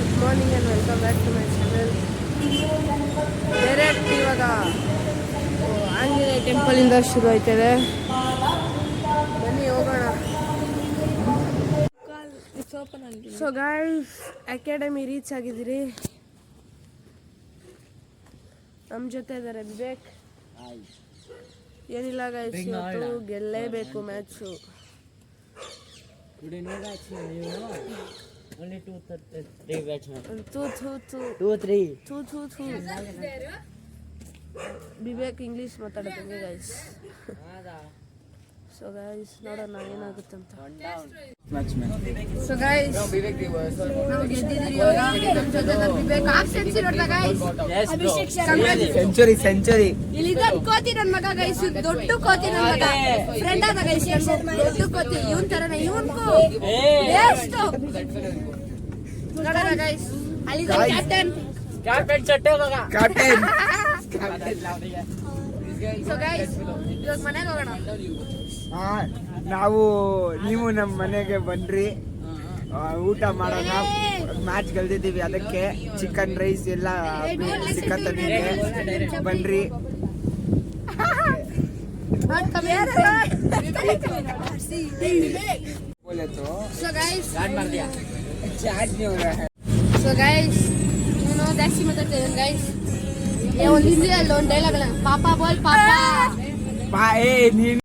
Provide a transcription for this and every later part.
Good morning and welcome back to my channel. Direct ಇವಾಗ ಆಂಜನೇಯ ಟೆಂಪಲಿಂದ ಶುರು ಆಯ್ತದೆ. ಬನ್ನಿ ಹೋಗೋಣ. ಸೊ ಗೈಸ್, ಅಕಾಡೆಮಿ ರೀಚ್ ಆಗಿದ್ದೀರಿ. ನಮ್ಮ ಜೊತೆ ಇದ್ದಾರೆ ವಿವೇಕ್. ಏನಿಲ್ಲ ಗೈಸ್, ಇವತ್ತು ಗೆಲ್ಲೇಬೇಕು match. Only 2-3 batsmen. 2-3. Vivek English ಮಾತಾಡೋದಂಗೆ ಗೈಸ್. ಸೊ ಗೈಸ್, ನೋಡೋಣ ಏನಾಗುತ್ತೆ ಅಂತ. ಸೊ ಗೈಸ್, ನಾವು ಗೆದ್ದಿದ್ದೀರಿ ಇವಾಗ. ನಮ್ಮ ಜೊತೆ ವಿವೇಕ್ ಹಾಫ್ ಸೆಂಚುರಿ ಹೊಡೆದ ಗೈಸ್. ಸೆಂಚುರಿ ಇಲ್ಲಿ ಇದೊಂದು ಕೋತಿ ನನ್ನ ಮಗ ಗೈಸ್. ದೊಡ್ಡ ಕೋತಿ ನನ್ನ ಮಗ. ಫ್ರೆಂಡ್ ಆದ ಗೈಸ್. ದೊಡ್ಡ ಕೋತಿ ಇವನ್ ತರನೇ. ಇವನ್ಗೂ ಎಷ್ಟು ನೋಡೋಣ ಗೈಸ್. ಅಲ್ಲಿ ಕ್ಯಾಪ್ಟನ್ ಕ್ಯಾಪ್ಟನ್ ಸೊ ಗೈಸ್, ಇವಾಗ ಮನೆಗೆ ಹೋಗೋಣ. ನೀವು ನಮ್ಮ ಮನೆಗೆ ಬನ್ರಿ, ಊಟ ಮಾಡೋಣ. ಮ್ಯಾಚ್ ಗೆಲ್ದಿದ್ದೀವಿ, ಅದಕ್ಕೆ ಚಿಕನ್ ರೈಸ್ ಎಲ್ಲ ಸಿಕ್ಕತ್ತೆ. ಬನ್ರಿ. ಸೊ ಗೈಸ್, ಇವನು ಜಾಸ್ತಿ ಮಾತಾಡ್ತಿದ್ದಾನೆ ಗೈಸ್. ಒಂದು ಹಿಂದಿಯಲ್ಲಿ ಒಂದು ಡೈಲಾಗ್ ಅಲ್ಲ, ಪಾಪಾ ಬೋಲ್ ಪಾಪಾ. ನೀನು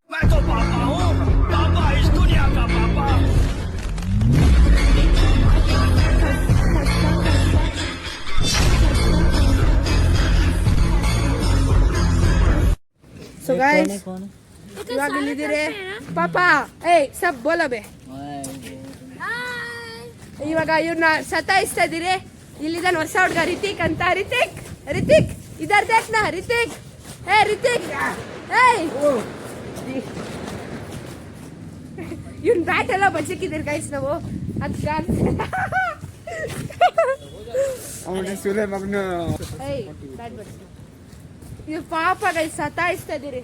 ಸೊ ಗೈಸ್, ಇವಾಗ ಇಲ್ಲಿದ್ದೀರಿ. ಪಾಪಾ ಸಬ್ ಬೋಲಬೆ. ಇವಾಗ ಇವ್ರನ್ನ ಸತಾಯಿಸ್ತಾ ಇದ್ದೀರಿ. ಇಲ್ಲಿದ್ದಾನೆ ಹೊಸ ಹುಡುಗ ರಿತಿಕ್ ಅಂತ. ರಿತಿಕ್ ಇದರ್ ದೇಖ್ನಾ. ರಿತಿಕ್ ಇವ್ನ ಬ್ಯಾಟ್ ಎಲ್ಲ ಬಚ್ಚಿಕ್ಕಿದ್ದೀರಿ ಗೈಸ್ ನಾವು. ಅದಕ್ಕೆ ಬ್ಯಾಟ್ ಬಡ್ಸಿ ಇದು ಪಾಪ ಗೈಸ್, ಸತಾಯಿಸ್ತಾ ಇದ್ದೀರಿ.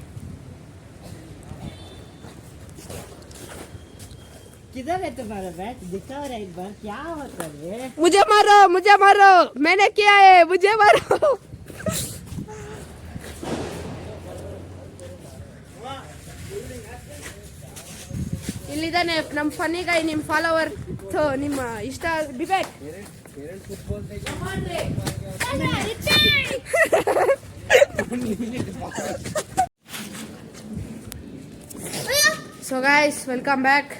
किधर है तुम्हारा बैट? दिखाओ रे एक बार, क्या होता है? मुझे मारो, मैंने किया है, मुझे मारो. ಇಲ್ಲಿದ್ದಾನೆ ನಮ್ಮ ಫನಿ ಗೈ, ನಿಮ್ಮ ಫಾಲೋವರ್, ನಿಮ್ಮ ಇಷ್ಟ Vivek. So guys, welcome back.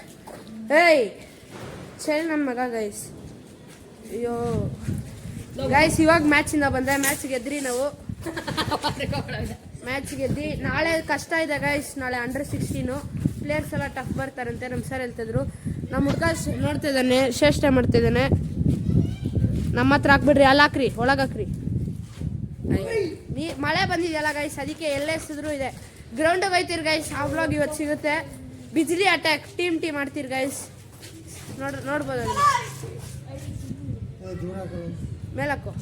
ಚಳಿ ನನ್ನ ಮಗ ಗೈಸ್. ಅಯ್ಯೋ ಗೈಸ್, ಇವಾಗ ಮ್ಯಾಚಿಂದ ಬಂದೆ. ಮ್ಯಾಚ್ ಗೆದ್ರಿ ನಾವು. ಮ್ಯಾಚ್ ಗೆದ್ದಿ. ನಾಳೆ ಕಷ್ಟ ಇದೆ ಗೈಸ್. ನಾಳೆ ಅಂಡರ್-16 ಪ್ಲೇಯರ್ಸ್ ಎಲ್ಲ ಟಫ್ ಬರ್ತಾರಂತೆ ನಮ್ಮ ಸರ್ ಹೇಳ್ತಿದ್ರು. ನಮ್ಮ ಹುಡುಗ ನೋಡ್ತಿದ್ದಾನೆ, ಶ್ರೇಷ್ಠ ಮಾಡ್ತಿದ್ದಾನೆ. ನಮ್ಮ ಹತ್ರ ಹಾಕ್ಬಿಡ್ರಿ, ಅಲ್ಲಿ ಹಾಕ್ರಿ, ಒಳಗೆ ಹಾಕ್ರಿ. ಮಳೆ ಬಂದಿದೆಯಲ್ಲ ಗೈಸ್, ಅದಕ್ಕೆ ಎಲ್ಲೇ ಎಸಿದ್ರು ಇದೆ. ಗ್ರೌಂಡಿಗೆ ಹೋಯ್ತೀರಿ ಗೈಸ್. ಆ ವ್ಲಾಗ್ ಇವತ್ತು ಸಿಗುತ್ತೆ. ಬಿಜ್ಲಿ ಅಟ್ಯಾಕ್ ಟೀಮ್ ಮಾಡ್ತೀರಿ ಗೈಸ್. ನೋಡ್ಬೋದು. ಮೇಲಕ್ಕೋ.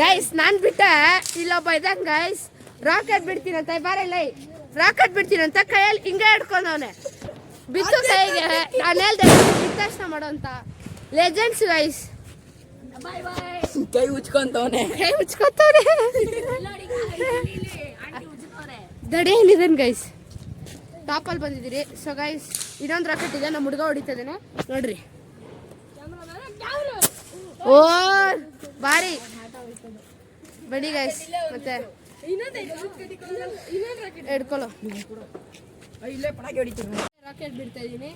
ಗೈಸ್ ನಾನ್ ಬಿಟ್ಟೆ, ಇಲ್ಲೊಬ್ಬ ಇದ್ದಂಗ ಗೈಸ್. ರಾಕೆಟ್ ಬಿಡ್ತೀನಂತ, ಬಾರಲ್ಲ ರಾಕೆಟ್ ಬಿಡ್ತೀನಂತ ಕೈಯಲ್ಲಿ ಹಿಂಗೆ ಹಿಡ್ಕೊಂಡವನೆ. ಬಿತ್ತು ಕೈಗೆ. ನಾನು ಹೇಳ್ದೆ ಬಿದ್ದ ತಕ್ಷಣ ಮಾಡೋ ಅಂತ. Legends guys. ಕೈ ಉಚ್ಕೊಂತವನೆ. ದಡಿ ಏನಿದೇನು ಗೈಸ್. ಟಾಪಲ್ಲಿ ಬಂದಿದ್ದೀರಿ. ಸೊ ಗೈಸ್, ಇನ್ನೊಂದು ರಾಕೆಟ್ ಇದೆ, ನಮ್ಮ ಹುಡುಗ ಹೊಡಿತಿದ್ದಾನೆ ನೋಡ್ರಿ. ಓ ಬಾರಿ ಬಡಿ ಗೈಸ್. ಮತ್ತೆ ಹಿಡ್ಕೊಳ್ಳೋ. ರಾಕೆಟ್ ಬಿಡ್ತಾ ಇದ್ದೀನಿ,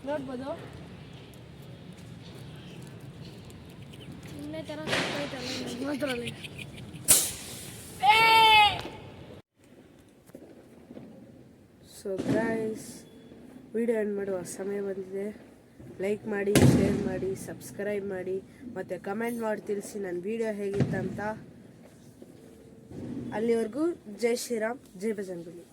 ನೋಡ್ಬೋದು. ಸೊ ಗೈಸ್, ವಿಡಿಯೋ ಎಂಡ್ ಮಾಡುವ ಸಮಯ ಬಂದಿದೆ. ಲೈಕ್ ಮಾಡಿ, ಶೇರ್ ಮಾಡಿ, ಸಬ್ಸ್ಕ್ರೈಬ್ ಮಾಡಿ, ಮತ್ತು ಕಮೆಂಟ್ ಮಾಡಿ ತಿಳಿಸಿ ನನ್ನ ವಿಡಿಯೋ ಹೇಗಿತ್ತಂತ. ಅಲ್ಲಿವರೆಗೂ ಜೈ ಶ್ರೀರಾಮ್, ಜೈ ಬಜರಂಗಬಲಿ.